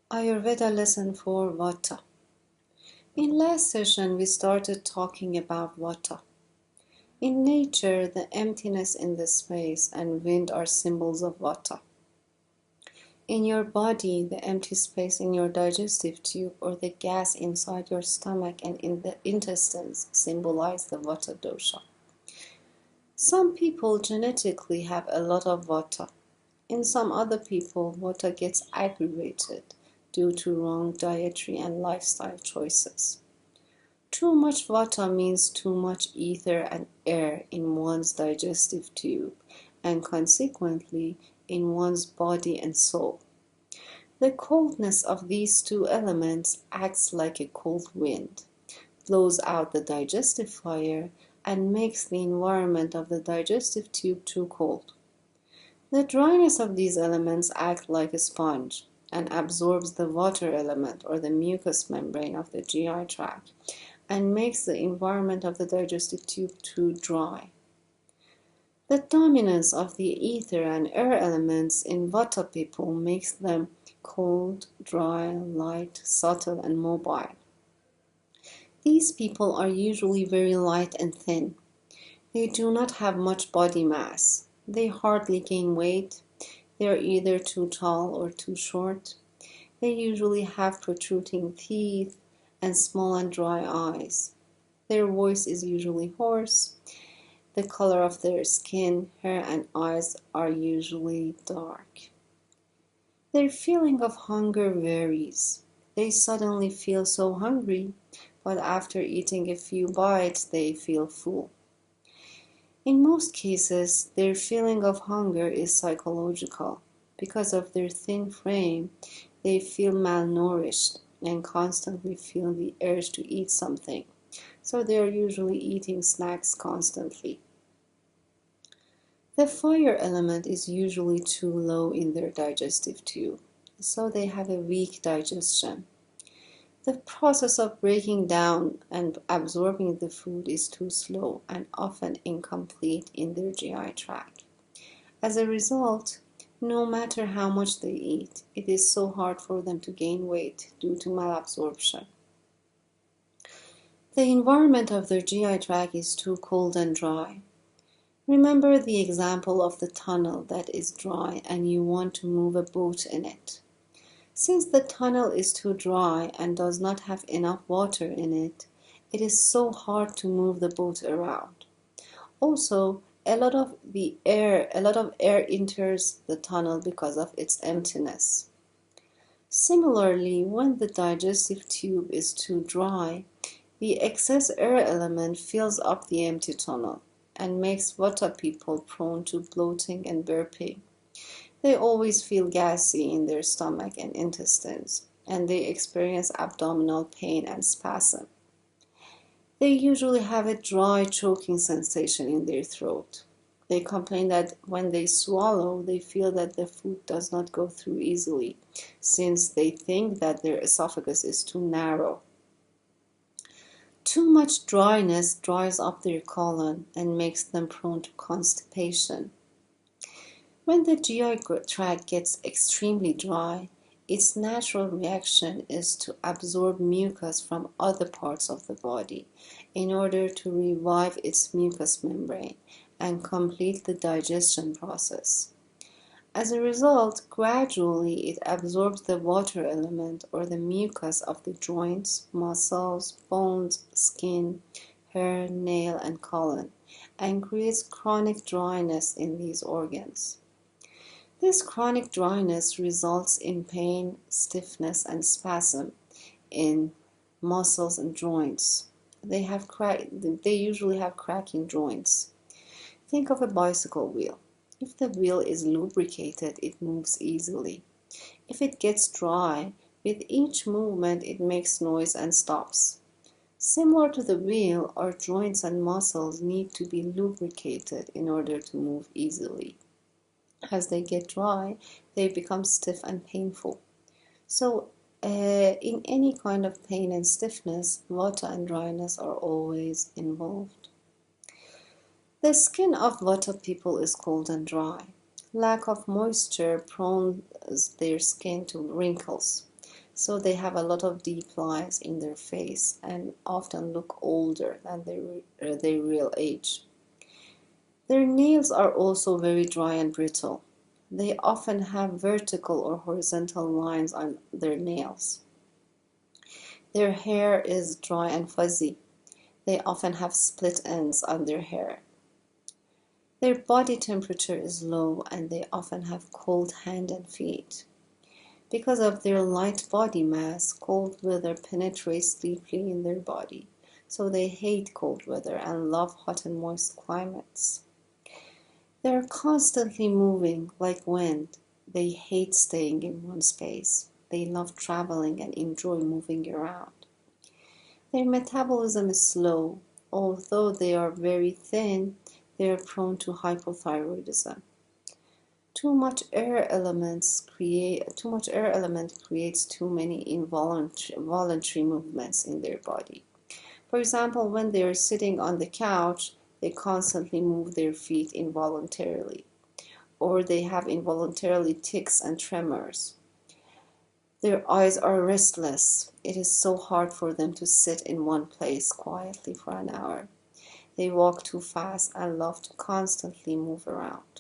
Ayurveda Lesson for Vata. In last session, we started talking about Vata. In nature, the emptiness in the space and wind are symbols of Vata. In your body, the empty space in your digestive tube or the gas inside your stomach and in the intestines symbolize the Vata dosha. Some people genetically have a lot of Vata. In some other people, Vata gets aggravated due to wrong dietary and lifestyle choices. Too much Vata means too much ether and air in one's digestive tube and consequently in one's body and soul. The coldness of these two elements acts like a cold wind, blows out the digestive fire and makes the environment of the digestive tube too cold. The dryness of these elements acts like a sponge and absorbs the water element or the mucous membrane of the GI tract and makes the environment of the digestive tube too dry. The dominance of the ether and air elements in Vata people makes them cold, dry, light, subtle, and mobile. These people are usually very light and thin. They do not have much body mass. They hardly gain weight. They are either too tall or too short. They usually have protruding teeth and small and dry eyes. Their voice is usually hoarse. The color of their skin, hair, and eyes are usually dark. Their feeling of hunger varies. They suddenly feel so hungry, but after eating a few bites, they feel full. In most cases, their feeling of hunger is psychological. Because of their thin frame, they feel malnourished and constantly feel the urge to eat something, so they are usually eating snacks constantly. The fire element is usually too low in their digestive tube, so they have a weak digestion. The process of breaking down and absorbing the food is too slow and often incomplete in their GI tract. As a result, no matter how much they eat, it is so hard for them to gain weight due to malabsorption. The environment of their GI tract is too cold and dry. Remember the example of the tunnel that is dry and you want to move a boat in it. Since the tunnel is too dry and does not have enough water in it, it is so hard to move the boat around. Also, a lot of air enters the tunnel because of its emptiness. Similarly, when the digestive tube is too dry, the excess air element fills up the empty tunnel and makes Vata people prone to bloating and burping. They always feel gassy in their stomach and intestines, and they experience abdominal pain and spasm. They usually have a dry, choking sensation in their throat. They complain that when they swallow, they feel that the food does not go through easily, since they think that their esophagus is too narrow. Too much dryness dries up their colon and makes them prone to constipation. When the GI tract gets extremely dry, its natural reaction is to absorb mucus from other parts of the body in order to revive its mucous membrane and complete the digestion process. As a result, gradually it absorbs the water element or the mucus of the joints, muscles, bones, skin, hair, nail, and colon, and creates chronic dryness in these organs. This chronic dryness results in pain, stiffness, and spasm in muscles and joints. They usually have cracking joints. Think of a bicycle wheel. If the wheel is lubricated, it moves easily. If it gets dry, with each movement it makes noise and stops. Similar to the wheel, our joints and muscles need to be lubricated in order to move easily. As they get dry, they become stiff and painful. So, in any kind of pain and stiffness, Vata and dryness are always involved. The skin of Vata people is cold and dry. Lack of moisture prones their skin to wrinkles. So they have a lot of deep lines in their face and often look older than their real age. Their nails are also very dry and brittle. They often have vertical or horizontal lines on their nails. Their hair is dry and fuzzy. They often have split ends on their hair. Their body temperature is low and they often have cold hands and feet. Because of their light body mass, cold weather penetrates deeply in their body, so they hate cold weather and love hot and moist climates. They are constantly moving like wind. They hate staying in one space. They love traveling and enjoy moving around. Their metabolism is slow. Although they are very thin, they are prone to hypothyroidism. Too much air element creates too many involuntary movements in their body. For example, when they are sitting on the couch, they constantly move their feet involuntarily, or they have involuntarily tics and tremors. Their eyes are restless. It is so hard for them to sit in one place quietly for an hour. They walk too fast and love to constantly move around.